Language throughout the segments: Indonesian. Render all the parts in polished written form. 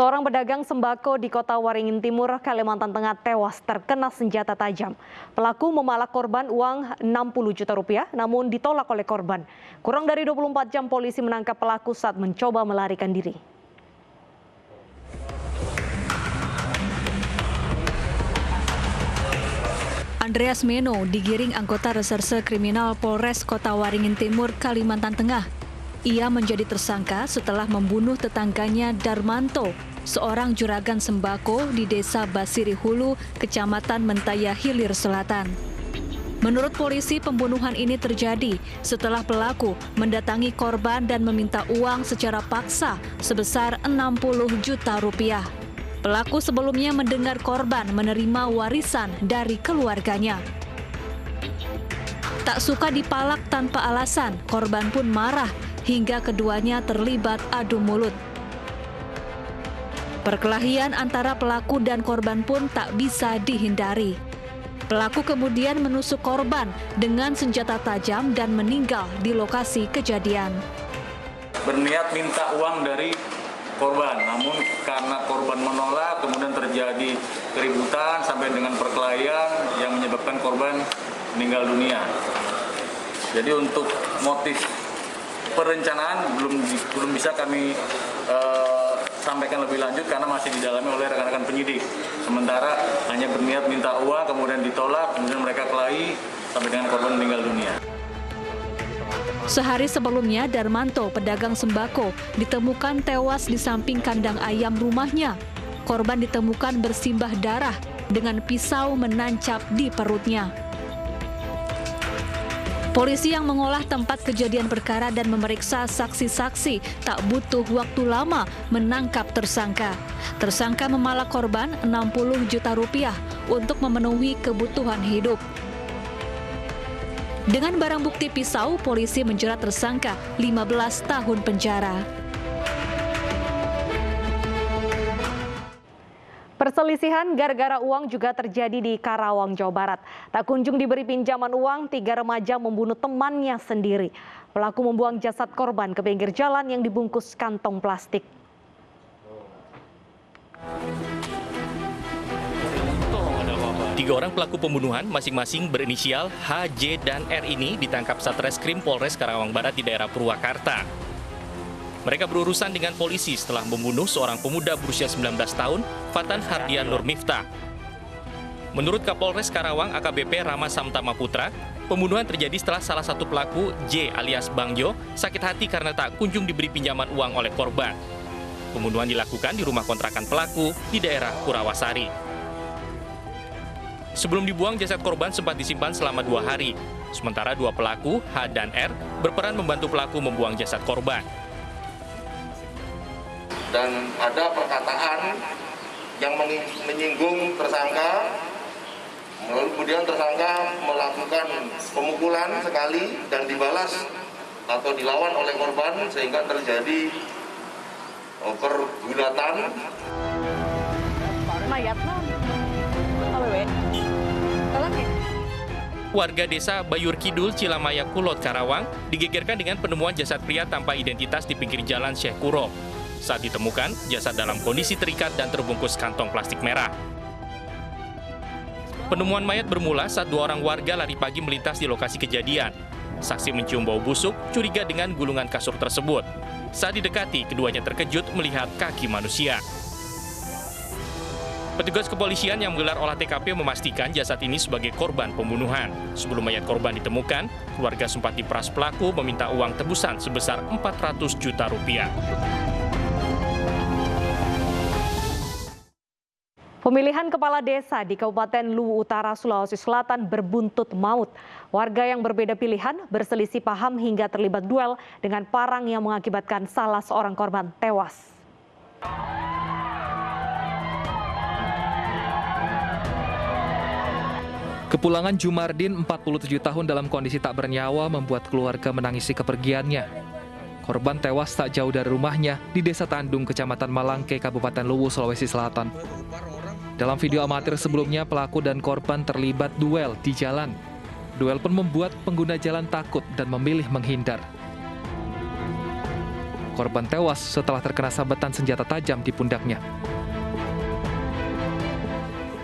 Seorang pedagang sembako di Kota Waringin Timur, Kalimantan Tengah tewas terkena senjata tajam. Pelaku memalak korban uang 60 juta rupiah, namun ditolak oleh korban. Kurang dari 24 jam polisi menangkap pelaku saat mencoba melarikan diri. Andreas Meno digiring anggota reserse kriminal Polres Kota Waringin Timur, Kalimantan Tengah. Ia menjadi tersangka setelah membunuh tetangganya Darmanto, seorang juragan sembako di Desa Basiri Hulu, Kecamatan Mentaya Hilir Selatan. Menurut polisi, pembunuhan ini terjadi setelah pelaku mendatangi korban dan meminta uang secara paksa sebesar 60 juta rupiah. Pelaku sebelumnya mendengar korban menerima warisan dari keluarganya. Tak suka dipalak tanpa alasan, korban pun marah hingga keduanya terlibat adu mulut. Perkelahian antara pelaku dan korban pun tak bisa dihindari. Pelaku kemudian menusuk korban dengan senjata tajam dan meninggal di lokasi kejadian. Berniat minta uang dari korban, namun karena korban menolak, kemudian terjadi keributan sampai dengan perkelahian yang menyebabkan korban meninggal dunia. Jadi untuk motif perencanaan belum bisa kami sampaikan lebih lanjut karena masih didalami oleh rekan-rekan penyidik. Sementara hanya berniat minta uang, kemudian ditolak, kemudian mereka kelahi sampai dengan korban meninggal dunia. Sehari sebelumnya, Darmanto, pedagang sembako, ditemukan tewas di samping kandang ayam rumahnya. Korban ditemukan bersimbah darah dengan pisau menancap di perutnya. Polisi yang mengolah tempat kejadian perkara dan memeriksa saksi-saksi tak butuh waktu lama menangkap tersangka. Tersangka memalak korban 60 juta rupiah untuk memenuhi kebutuhan hidup. Dengan barang bukti pisau, polisi menjerat tersangka 15 tahun penjara. Perselisihan gara-gara uang juga terjadi di Karawang, Jawa Barat. Tak kunjung diberi pinjaman uang, 3 remaja membunuh temannya sendiri. Pelaku membuang jasad korban ke pinggir jalan yang dibungkus kantong plastik. Tiga orang pelaku pembunuhan masing-masing berinisial H, J, dan R ini ditangkap Satreskrim Polres Karawang Barat di daerah Purwakarta. Mereka berurusan dengan polisi setelah membunuh seorang pemuda berusia 19 tahun, Fatan Hardian Nur Miftah. Menurut Kapolres Karawang AKBP Rama Samtama Putra, pembunuhan terjadi setelah salah satu pelaku, J alias Bang Jo, sakit hati karena tak kunjung diberi pinjaman uang oleh korban. Pembunuhan dilakukan di rumah kontrakan pelaku di daerah Purawasari. Sebelum dibuang, jasad korban sempat disimpan selama 2 hari. Sementara 2 pelaku, H dan R, berperan membantu pelaku membuang jasad korban. Dan ada perkataan yang menyinggung tersangka, lalu kemudian tersangka melakukan pemukulan sekali dan dibalas atau dilawan oleh korban sehingga terjadi pergulatan. Warga desa Bayur Kidul, Cilamaya Kulot, Karawang digegerkan dengan penemuan jasad pria tanpa identitas di pinggir jalan Syekh Kuro. Saat ditemukan, jasad dalam kondisi terikat dan terbungkus kantong plastik merah. Penemuan mayat bermula saat 2 orang warga lari pagi melintas di lokasi kejadian. Saksi mencium bau busuk, curiga dengan gulungan kasur tersebut. Saat didekati, keduanya terkejut melihat kaki manusia. Petugas kepolisian yang menggelar olah TKP memastikan jasad ini sebagai korban pembunuhan. Sebelum mayat korban ditemukan, keluarga sempat diperas pelaku meminta uang tebusan sebesar 400 juta rupiah. Pemilihan kepala desa di Kabupaten Luwu Utara, Sulawesi Selatan berbuntut maut. Warga yang berbeda pilihan berselisih paham hingga terlibat duel dengan parang yang mengakibatkan salah seorang korban tewas. Kepulangan Jumardin, 47 tahun dalam kondisi tak bernyawa membuat keluarga menangisi kepergiannya. Korban tewas tak jauh dari rumahnya di Desa Tandung, Kecamatan Malangke, Kabupaten Luwu, Sulawesi Selatan. Dalam video amatir sebelumnya, pelaku dan korban terlibat duel di jalan. Duel pun membuat pengguna jalan takut dan memilih menghindar. korban tewas setelah terkena sabetan senjata tajam di pundaknya.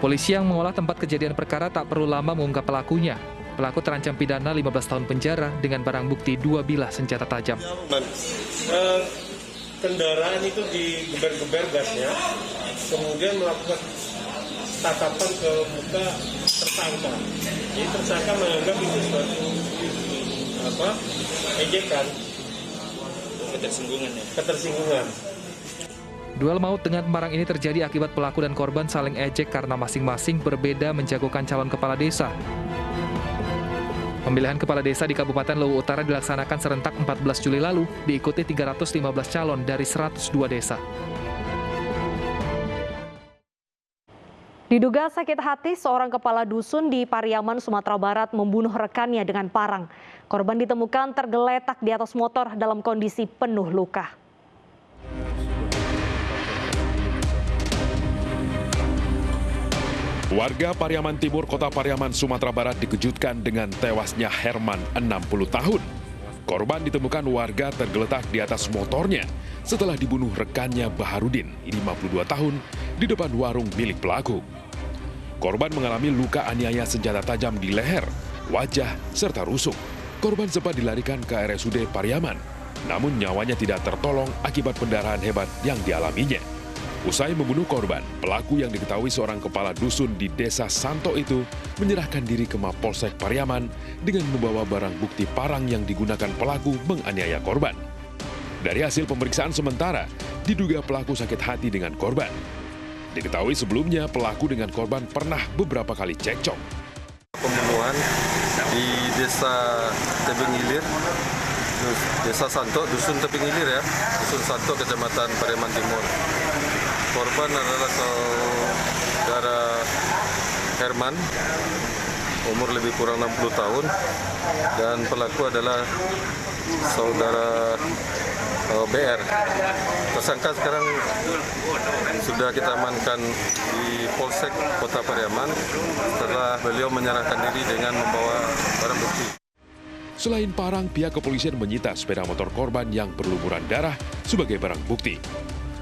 Polisi yang mengolah tempat kejadian perkara tak perlu lama mengungkap pelakunya. Pelaku terancam pidana 15 tahun penjara dengan barang bukti 2 bilah senjata tajam. Kendaraan itu digeber-geber gasnya, kemudian melakukan tatapan ke muka tersangka. Jadi tersangka menganggap itu suatu ejekan, ketersinggungan. Duel maut dengan pemarang ini terjadi akibat pelaku dan korban saling ejek karena masing-masing berbeda menjagokan calon kepala desa. Pemilihan kepala desa di Kabupaten Luwu Utara dilaksanakan serentak 14 Juli lalu, diikuti 315 calon dari 102 desa. Diduga sakit hati, seorang kepala dusun di Pariaman, Sumatera Barat membunuh rekannya dengan parang. Korban ditemukan tergeletak di atas motor dalam kondisi penuh luka. Warga Pariaman Timur, Kota Pariaman, Sumatera Barat dikejutkan dengan tewasnya Herman, 60 tahun. Korban ditemukan warga tergeletak di atas motornya setelah dibunuh rekannya Baharudin, 52 tahun, di depan warung milik pelaku. Korban mengalami luka aniaya senjata tajam di leher, wajah, serta rusuk. Korban sempat dilarikan ke RSUD Pariaman, namun nyawanya tidak tertolong akibat pendarahan hebat yang dialaminya. Usai membunuh korban, pelaku yang diketahui seorang kepala dusun di Desa Santo itu menyerahkan diri ke Mapolsek Pariaman dengan membawa barang bukti parang yang digunakan pelaku menganiaya korban. Dari hasil pemeriksaan sementara, diduga pelaku sakit hati dengan korban. Diketahui sebelumnya pelaku dengan korban pernah beberapa kali cekcok. Pembunuhan di Desa Tebing Ilir, Desa Santo, Dusun Tebing Ilir ya, Dusun Santo, Kecamatan Pariaman Timur. Korban adalah saudara Herman, umur lebih kurang 60 tahun, dan pelaku adalah saudara BR. Tersangka sekarang sudah kita amankan di Polsek Kota Pariaman setelah beliau menyerahkan diri dengan membawa barang bukti. Selain parang, pihak kepolisian menyita sepeda motor korban yang berlumuran darah sebagai barang bukti.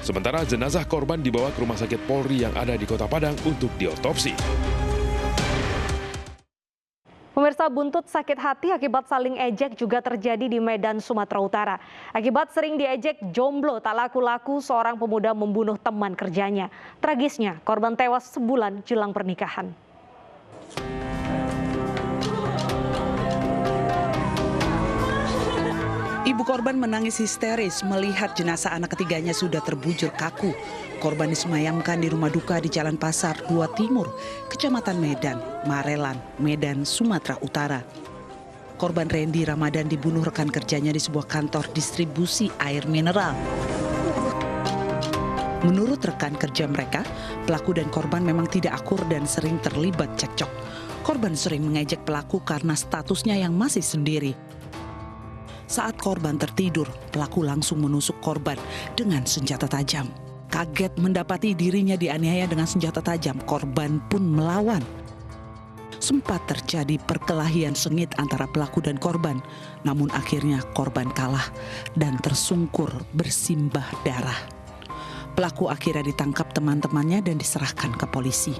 Sementara jenazah korban dibawa ke Rumah Sakit Polri yang ada di Kota Padang untuk diotopsi. Pemirsa, buntut sakit hati akibat saling ejek juga terjadi di Medan, Sumatera Utara. Akibat sering diejek jomblo tak laku-laku, seorang pemuda membunuh teman kerjanya. Tragisnya, korban tewas sebulan jelang pernikahan. Ibu korban menangis histeris melihat jenazah anak ketiganya sudah terbujur kaku. Korban disemayamkan di rumah duka di Jalan Pasar 2 Timur, Kecamatan Medan, Marelan, Medan, Sumatera Utara. Korban Randy Ramadan dibunuh rekan kerjanya di sebuah kantor distribusi air mineral. Menurut rekan kerja mereka, pelaku dan korban memang tidak akur dan sering terlibat cekcok. Korban sering mengejek pelaku karena statusnya yang masih sendiri. Saat korban tertidur, pelaku langsung menusuk korban dengan senjata tajam. Kaget mendapati dirinya dianiaya dengan senjata tajam, korban pun melawan. Sempat terjadi perkelahian sengit antara pelaku dan korban, namun akhirnya korban kalah dan tersungkur bersimbah darah. Pelaku akhirnya ditangkap teman-temannya dan diserahkan ke polisi.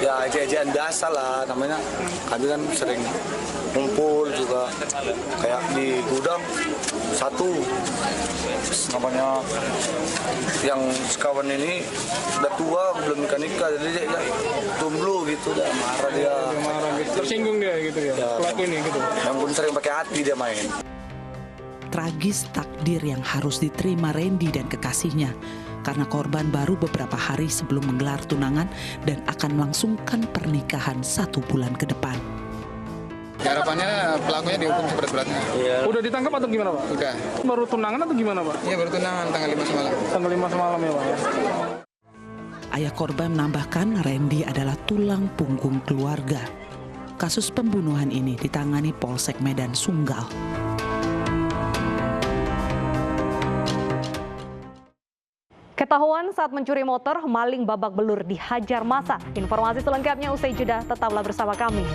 Ya ejek-ejekan biasa lah namanya, kami kan sering kumpul juga kayak di gudang satu namanya yang sekawan ini udah tua belum nikah jadi dia jomblo gitu, dia marah dia. Tersinggung dia gitu ya, pelaku ini gitu. Yang pun sering pakai hati dia main. Tragis takdir yang harus diterima Randy dan kekasihnya karena korban baru beberapa hari sebelum menggelar tunangan dan akan melangsungkan pernikahan 1 bulan ke depan. Harapannya pelakunya dihukum seberat-beratnya. Iya. Udah ditangkap atau gimana, Pak? Udah. Baru tunangan atau gimana, Pak? Iya, baru tunangan tanggal 5 semalam. Tanggal 5 semalam ya, Pak. Ayah korban menambahkan Randy adalah tulang punggung keluarga. Kasus pembunuhan ini ditangani Polsek Medan Sunggal. Ketahuan saat mencuri motor, maling babak belur dihajar massa. Informasi selengkapnya usai jeda, tetaplah bersama kami.